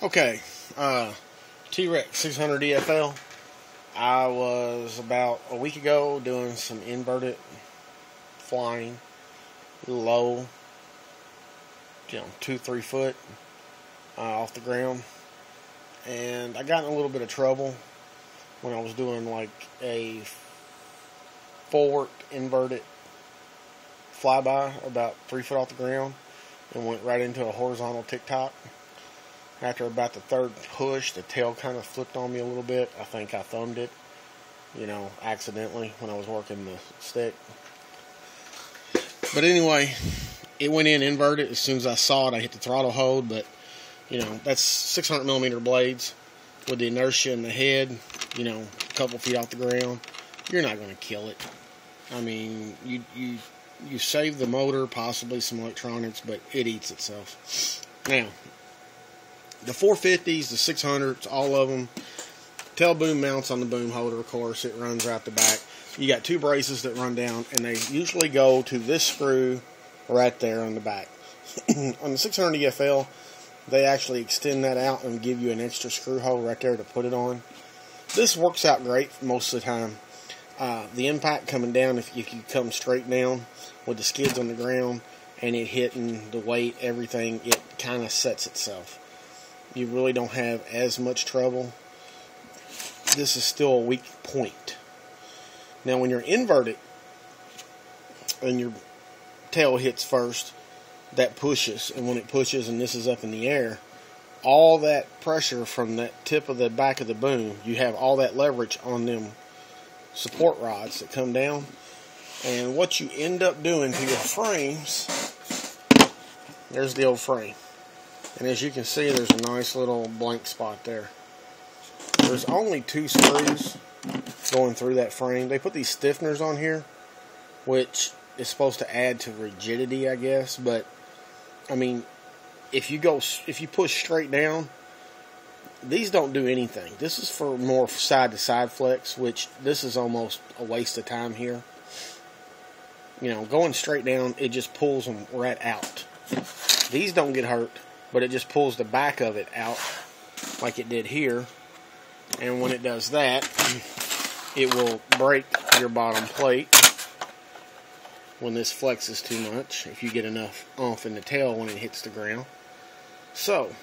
Okay, Trex 600 EFL. I was about a week ago doing some inverted flying, low, 2-3 foot off the ground, and I got in a little bit of trouble when I was doing like a forward inverted flyby about 3 foot off the ground and went right into a horizontal tick-tock. After about the third push, the tail kind of flipped on me a little bit. I think I thumbed it, accidentally when I was working the stick. But anyway, it went in inverted. As soon as I saw it, I hit the throttle hold. But, that's 600 millimeter blades with the inertia in the head, a couple feet off the ground. You're not going to kill it. I mean, you save the motor, possibly some electronics, but it eats itself. Now, the 450s, the 600s, all of them, tail boom mounts on the boom holder, of course. It runs out the back. You got two braces that run down, and they usually go to this screw right there on the back. On the 600 EFL, they actually extend that out and give you an extra screw hole right there to put it on. This works out great most of the time. The impact coming down, if you come straight down with the skids on the ground and it hitting the weight, everything, it kind of sets itself. You really don't have as much trouble. This is still a weak point. Now, when you're inverted and your tail hits first, that pushes. And when it pushes and this is up in the air, all that pressure from that tip of the back of the boom, you have all that leverage on them support rods that come down. And what you end up doing to your frames, there's the old frame. And as you can see, there's a nice little blank spot there. There's only 2 screws going through that frame. They put these stiffeners on here, which is supposed to add to rigidity, I guess. But, I mean, if you push straight down, these don't do anything. This is for more side-to-side flex, which this is almost a waste of time here. Going straight down, it just pulls them right out. These don't get hurt, but it just pulls the back of it out like it did here. And when it does that, it will break your bottom plate when this flexes too much, if you get enough oomph in the tail when it hits the ground. So,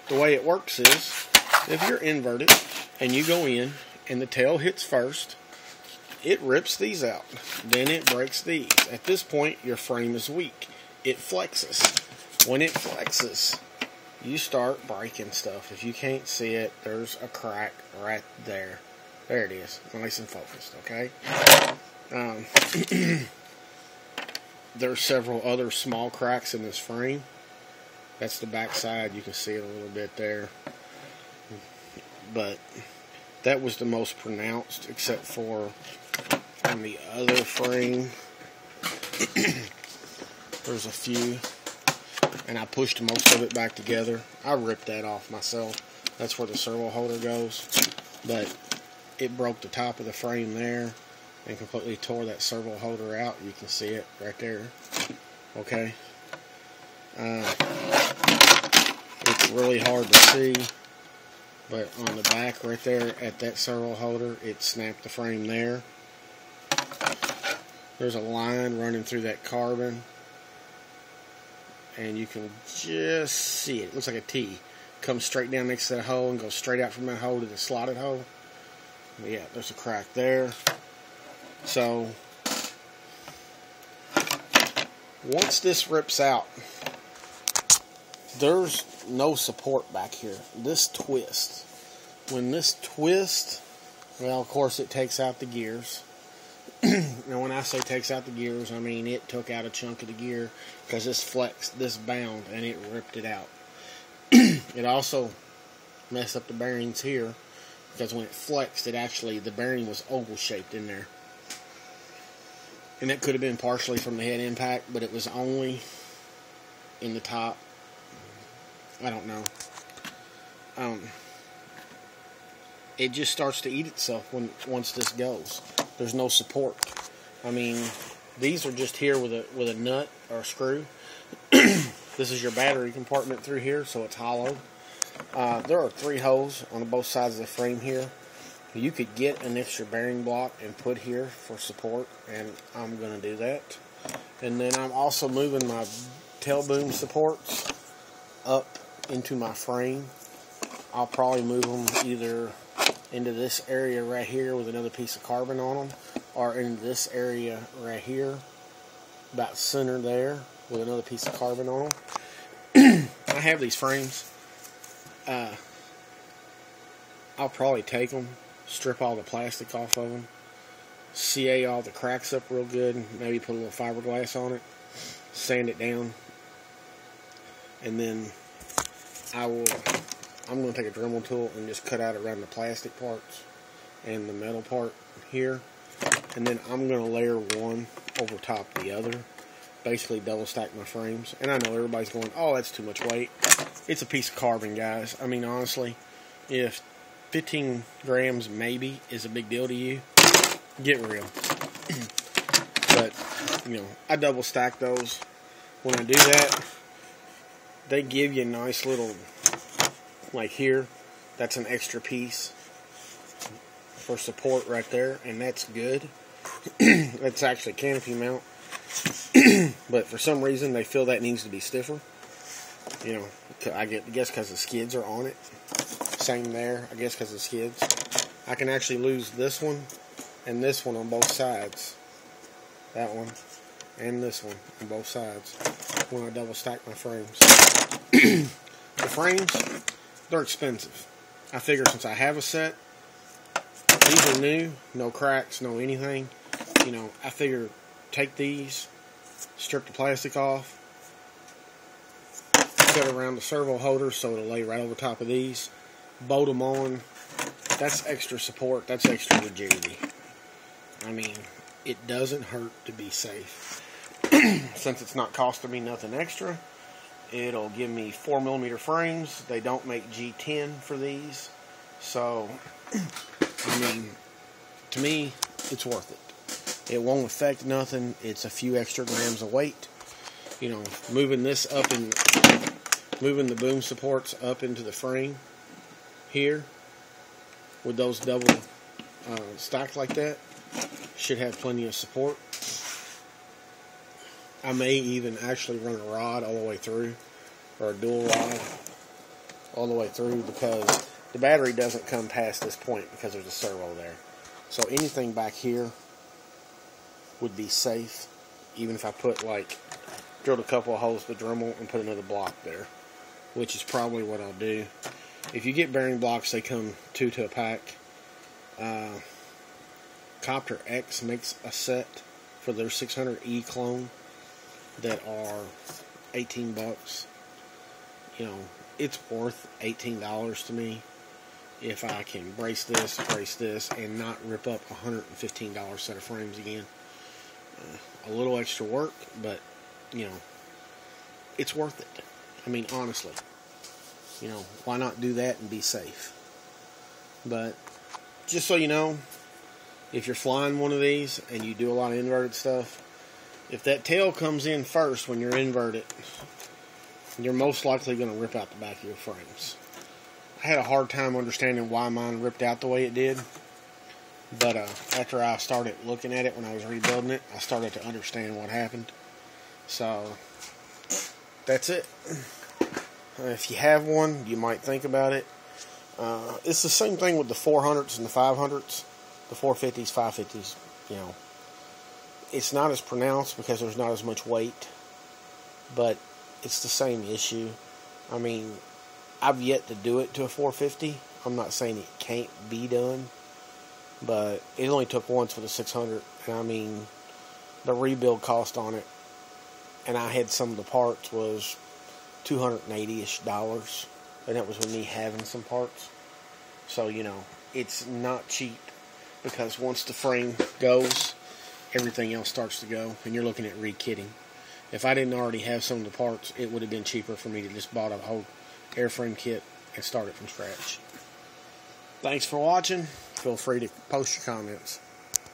the way it works is, if you're inverted and you go in and the tail hits first, it rips these out. Then it breaks these. At this point, your frame is weak. It flexes. When it flexes, you start breaking stuff. If you can't see it, there's a crack right there. There it is. Nice and focused, okay? There's several other small cracks in this frame. That's the back side. You can see it a little bit there. But that was the most pronounced, except for on the other frame. There's a few. And I pushed most of it back together. I ripped that off myself. That's where the servo holder goes. But it broke the top of the frame there and completely tore that servo holder out. You can see it right there. Okay. It's really hard to see. But on the back right there at that servo holder, it snapped the frame there. There's a line running through that carbon. And you can just see it. It looks like a T. Comes straight down next to that hole and goes straight out from that hole to the slotted hole. But yeah, there's a crack there. So, once this rips out, there's no support back here. This twists. When this twists, well, of course, it takes out the gears. Now, when I say takes out the gears, I mean it took out a chunk of the gear because this flexed, this bound, and it ripped it out. It also messed up the bearings here because when it flexed, the bearing was oval shaped in there. And that could have been partially from the head impact, but it was only in the top. I don't know. It just starts to eat itself once this goes. There's no support. I mean, these are just here with a nut or a screw. This is your battery compartment through here, so it's hollow. There are 3 holes on both sides of the frame here. You could get an extra bearing block and put here for support, and I'm going to do that. And then I'm also moving my tail boom supports up into my frame. I'll probably move them either into this area right here with another piece of carbon on them, or in this area right here, about center there, with another piece of carbon on them. I have these frames. I'll probably take them, strip all the plastic off of them, CA all the cracks up real good, maybe put a little fiberglass on it, sand it down, and then I'm going to take a Dremel tool and just cut out around the plastic parts and the metal part here, and then I'm going to layer one over top of the other, basically double stack my frames. And I know everybody's going, oh, that's too much weight. It's a piece of carbon, guys. I mean, honestly, if 15 grams maybe is a big deal to you, get real. But, you know, I double stack those. When I do that, they give you a nice little, like here, that's an extra piece for support right there, and that's good. That's actually canopy mount. But for some reason, they feel that needs to be stiffer. You know, I guess because the skids are on it. Same there, I guess because of the skids. I can actually lose this one and this one on both sides. That one and this one on both sides when I double stack my frames. The frames, they're expensive. I figure since I have a set, these are new, no cracks, no anything. You know, I figure take these, strip the plastic off, cut around the servo holder so it'll lay right over top of these, bolt them on. That's extra support, that's extra rigidity. I mean, it doesn't hurt to be safe. Since it's not costing me nothing extra, it'll give me 4mm frames. They don't make G10 for these, so I mean, to me, it's worth it. It won't affect nothing. It's a few extra grams of weight. You know, moving this up and moving the boom supports up into the frame here with those double stacked like that should have plenty of support. I may even actually run a rod all the way through, or a dual rod all the way through, because the battery doesn't come past this point because there's a servo there. So anything back here would be safe, even if I put, like, drilled a couple of holes with Dremel and put another block there, which is probably what I'll do. If you get bearing blocks, they come 2 to a pack. Copter X makes a set for their 600E clone that are $18. You know, it's worth $18 to me if I can brace this, and not rip up a $115 set of frames again. A little extra work, but, you know, it's worth it. I mean, honestly, you know, why not do that and be safe? But just so you know, if you're flying one of these and you do a lot of inverted stuff, if that tail comes in first when you're inverted, you're most likely going to rip out the back of your frames. I had a hard time understanding why mine ripped out the way it did, but after I started looking at it when I was rebuilding it, I started to understand what happened. So that's it. If you have one, you might think about it. It's the same thing with the 400s and the 500s, the 450s, 550s. You know, it's not as pronounced because there's not as much weight, but it's the same issue. I mean, I've yet to do it to a 450. I'm not saying it can't be done, but it only took once for the 600. And I mean, the rebuild cost on it, and I had some of the parts, was $280-ish, and that was with me having some parts. So, you know, it's not cheap, because once the frame goes, everything else starts to go, and you're looking at re-kitting. If I didn't already have some of the parts, it would have been cheaper for me to just buy a whole airframe kit and start it from scratch. Thanks for watching. Feel free to post your comments.